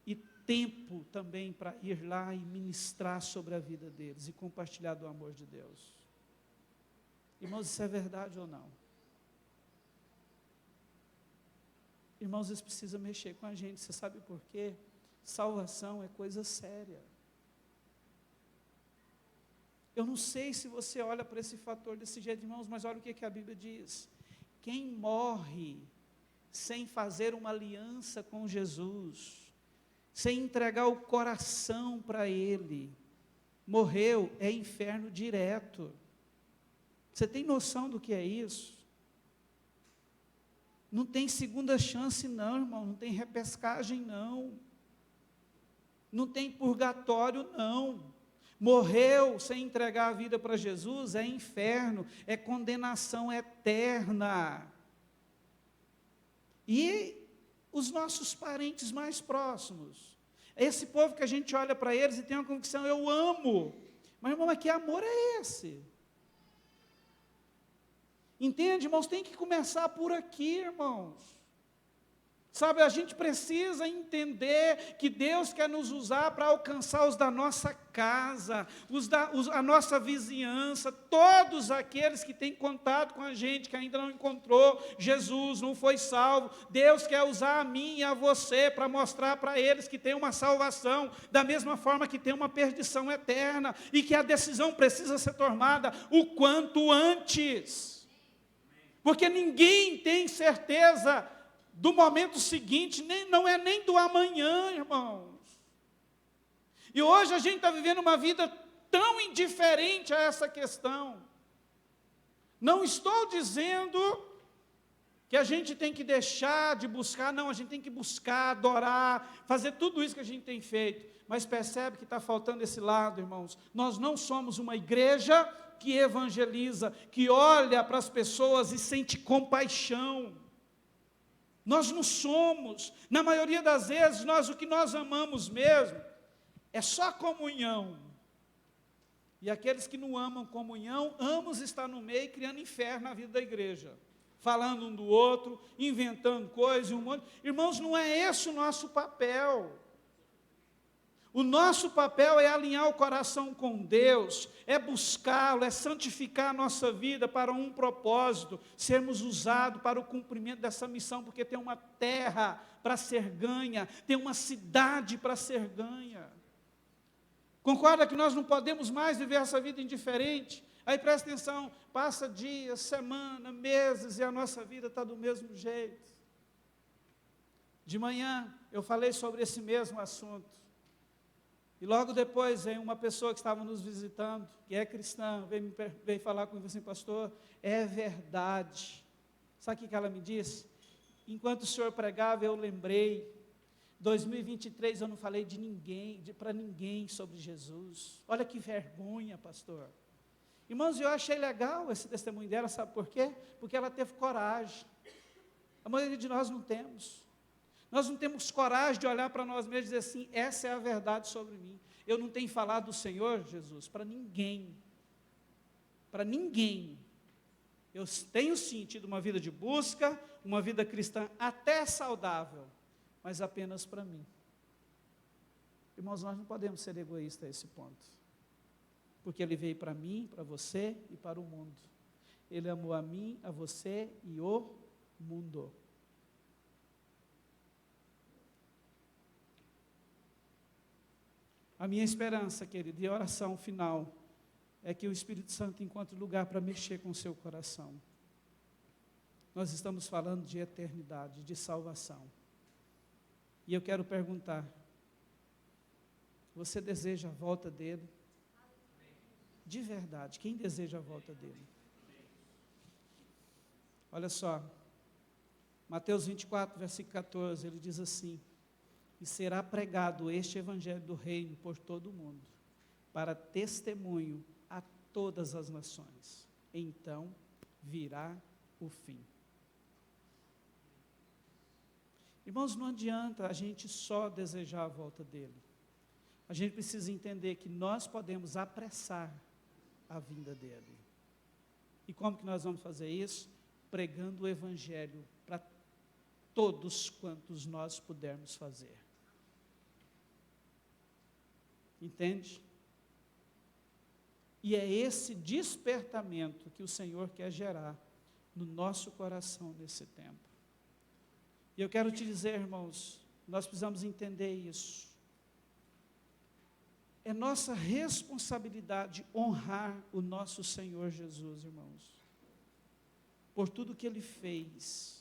e tempo também para ir lá e ministrar sobre a vida deles e compartilhar do amor de Deus. Irmãos, isso é verdade ou não? Irmãos, isso precisa mexer com a gente. Você sabe por quê? Salvação é coisa séria. Eu não sei se você olha para esse fator desse jeito, irmãos, mas olha o que a Bíblia diz. Quem morre sem fazer uma aliança com Jesus, sem entregar o coração para Ele, morreu, é inferno direto. Você tem noção do que é isso? Não tem segunda chance não, irmão, não tem repescagem não. Não tem purgatório não. Morreu sem entregar a vida para Jesus, é inferno, é condenação eterna. E os nossos parentes mais próximos, esse povo que a gente olha para eles e tem uma convicção, eu amo, mas irmão, que amor é esse? Entende, irmãos? Tem que começar por aqui, irmãos. Sabe, a gente precisa entender que Deus quer nos usar para alcançar os da nossa casa, a nossa vizinhança, todos aqueles que têm contato com a gente, que ainda não encontrou Jesus, não foi salvo. Deus quer usar a mim e a você para mostrar para eles que tem uma salvação, da mesma forma que tem uma perdição eterna, e que a decisão precisa ser tomada o quanto antes. Porque ninguém tem certeza do momento seguinte, não é nem do amanhã, irmãos. E hoje a gente está vivendo uma vida tão indiferente a essa questão. Não estou dizendo que a gente tem que deixar de buscar, não, a gente tem que buscar, adorar, fazer tudo isso que a gente tem feito. Mas percebe que está faltando esse lado, irmãos. Nós não somos uma igreja que evangeliza, que olha para as pessoas e sente compaixão. Nós não somos, na maioria das vezes, o que nós amamos mesmo, é só comunhão. E aqueles que não amam comunhão, amam estar no meio, criando inferno na vida da igreja. Falando um do outro, inventando coisas, um monte. Irmãos, não é esse o nosso papel. O nosso papel é alinhar o coração com Deus, é buscá-lo, é santificar a nossa vida para um propósito, sermos usados para o cumprimento dessa missão, porque tem uma terra para ser ganha, tem uma cidade para ser ganha. Concorda que nós não podemos mais viver essa vida indiferente? Aí presta atenção, passa dias, semana, meses, e a nossa vida está do mesmo jeito. De manhã, eu falei sobre esse mesmo assunto. E logo depois vem uma pessoa que estava nos visitando, que é cristã, veio falar comigo assim, pastor, é verdade. Sabe o que ela me disse? Enquanto o senhor pregava, eu lembrei, 2023 eu não falei de ninguém, para ninguém sobre Jesus. Olha que vergonha, pastor. Irmãos, eu achei legal esse testemunho dela, sabe por quê? Porque ela teve coragem. A maioria de nós não temos. Nós não temos coragem de olhar para nós mesmos e dizer assim, essa é a verdade sobre mim. Eu não tenho falado do Senhor, Jesus, para ninguém. Para ninguém. Eu tenho sim tido uma vida de busca, uma vida cristã até saudável, mas apenas para mim. Irmãos, nós não podemos ser egoístas a esse ponto. Porque Ele veio para mim, para você e para o mundo. Ele amou a mim, a você e o mundo. A minha esperança, querido, e a oração final, é que o Espírito Santo encontre lugar para mexer com o seu coração. Nós estamos falando de eternidade, de salvação. E eu quero perguntar, você deseja a volta dele? De verdade, quem deseja a volta dele? Olha só, Mateus 24, versículo 14, ele diz assim, e será pregado este evangelho do reino por todo o mundo, para testemunho a todas as nações. Então virá o fim. Irmãos, não adianta a gente só desejar a volta dele. A gente precisa entender que nós podemos apressar a vinda dele. E como que nós vamos fazer isso? Pregando o evangelho para todos quantos nós pudermos fazer. Entende? E é esse despertamento que o Senhor quer gerar no nosso coração nesse tempo. E eu quero te dizer, irmãos, nós precisamos entender isso. É nossa responsabilidade honrar o nosso Senhor Jesus, irmãos, por tudo que Ele fez.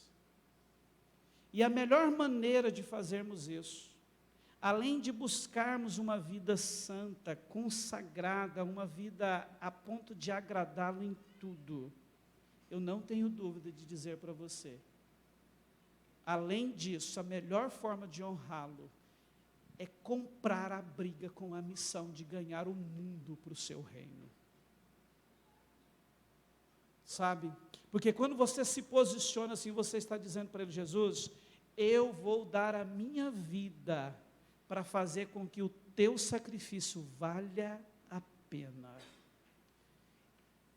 E a melhor maneira de fazermos isso, além de buscarmos uma vida santa, consagrada, uma vida a ponto de agradá-lo em tudo, eu não tenho dúvida de dizer para você, além disso, a melhor forma de honrá-lo é comprar a briga com a missão de ganhar o mundo para o seu reino. Sabe? Porque quando você se posiciona assim, você está dizendo para ele: Jesus, eu vou dar a minha vida para fazer com que o teu sacrifício valha a pena.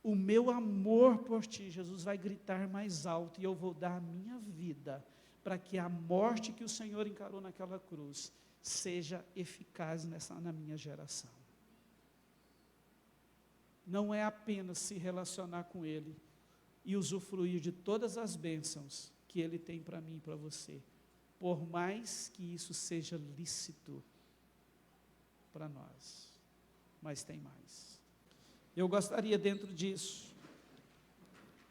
O meu amor por ti, Jesus, vai gritar mais alto, e eu vou dar a minha vida para que a morte que o Senhor encarou naquela cruz seja eficaz na minha geração. Não é apenas se relacionar com Ele e usufruir de todas as bênçãos que Ele tem para mim e para você, por mais que isso seja lícito para nós, mas tem mais. Eu gostaria, dentro disso,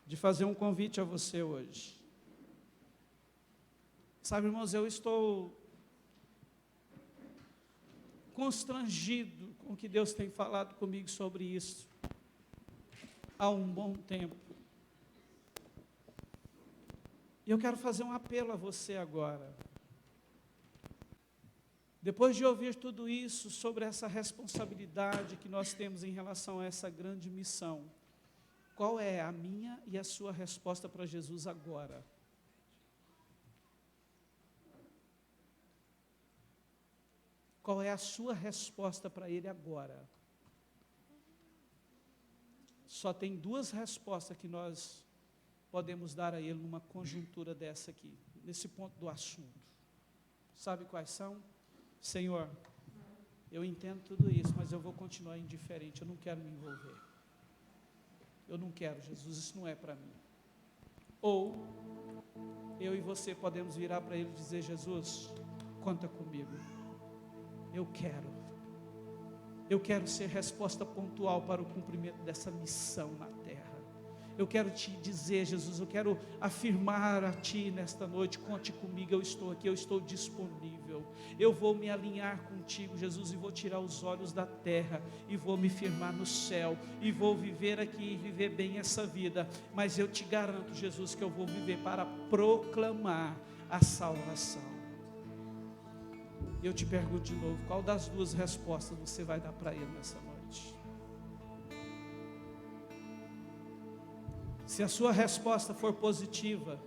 de fazer um convite a você hoje. Sabe, irmãos, eu estou constrangido com o que Deus tem falado comigo sobre isso há um bom tempo. E eu quero fazer um apelo a você agora. Depois de ouvir tudo isso sobre essa responsabilidade que nós temos em relação a essa grande missão, qual é a minha e a sua resposta para Jesus agora? Qual é a sua resposta para Ele agora? Só tem duas respostas que nós podemos dar a Ele numa conjuntura dessa aqui, nesse ponto do assunto. Sabe quais são? Senhor, eu entendo tudo isso, mas eu vou continuar indiferente, eu não quero me envolver. Eu não quero, Jesus, isso não é para mim. Ou, eu e você podemos virar para Ele e dizer: Jesus, conta comigo. Eu quero ser resposta pontual para o cumprimento dessa missão na terra. Eu quero te dizer, Jesus, eu quero afirmar a Ti nesta noite: conte comigo, eu estou aqui, eu estou disponível. Eu vou me alinhar contigo, Jesus, e vou tirar os olhos da terra, e vou me firmar no céu, e vou viver aqui e viver bem essa vida. Mas eu te garanto, Jesus, que eu vou viver para proclamar a salvação. Eu te pergunto de novo, qual das duas respostas você vai dar para Ele nessa noite? Se a sua resposta for positiva,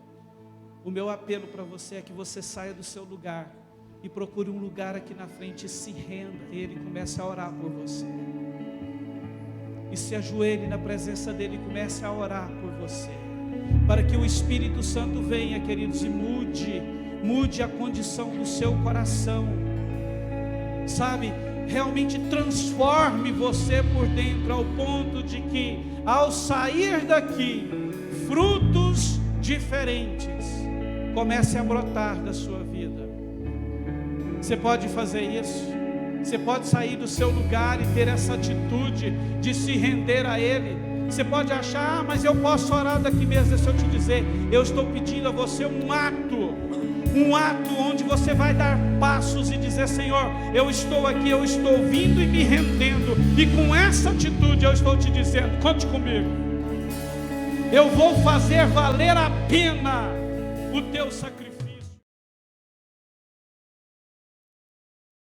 o meu apelo para você é que você saia do seu lugar e procure um lugar aqui na frente e se renda a Ele, comece a orar por você. E se ajoelhe na presença dEle e comece a orar por você, para que o Espírito Santo venha, queridos, e mude a condição do seu coração, sabe, realmente transforme você por dentro, ao ponto de que, ao sair daqui, frutos diferentes comecem a brotar da sua vida. Você pode fazer isso, você pode sair do seu lugar e ter essa atitude de se render a Ele. Você pode achar: mas eu posso orar daqui mesmo. Deixa eu te dizer, eu estou pedindo a você um ato onde você vai dar passos e dizer: Senhor, eu estou aqui, eu estou vindo e me rendendo, e com essa atitude eu estou te dizendo: conte comigo, eu vou fazer valer a pena o teu sacrifício.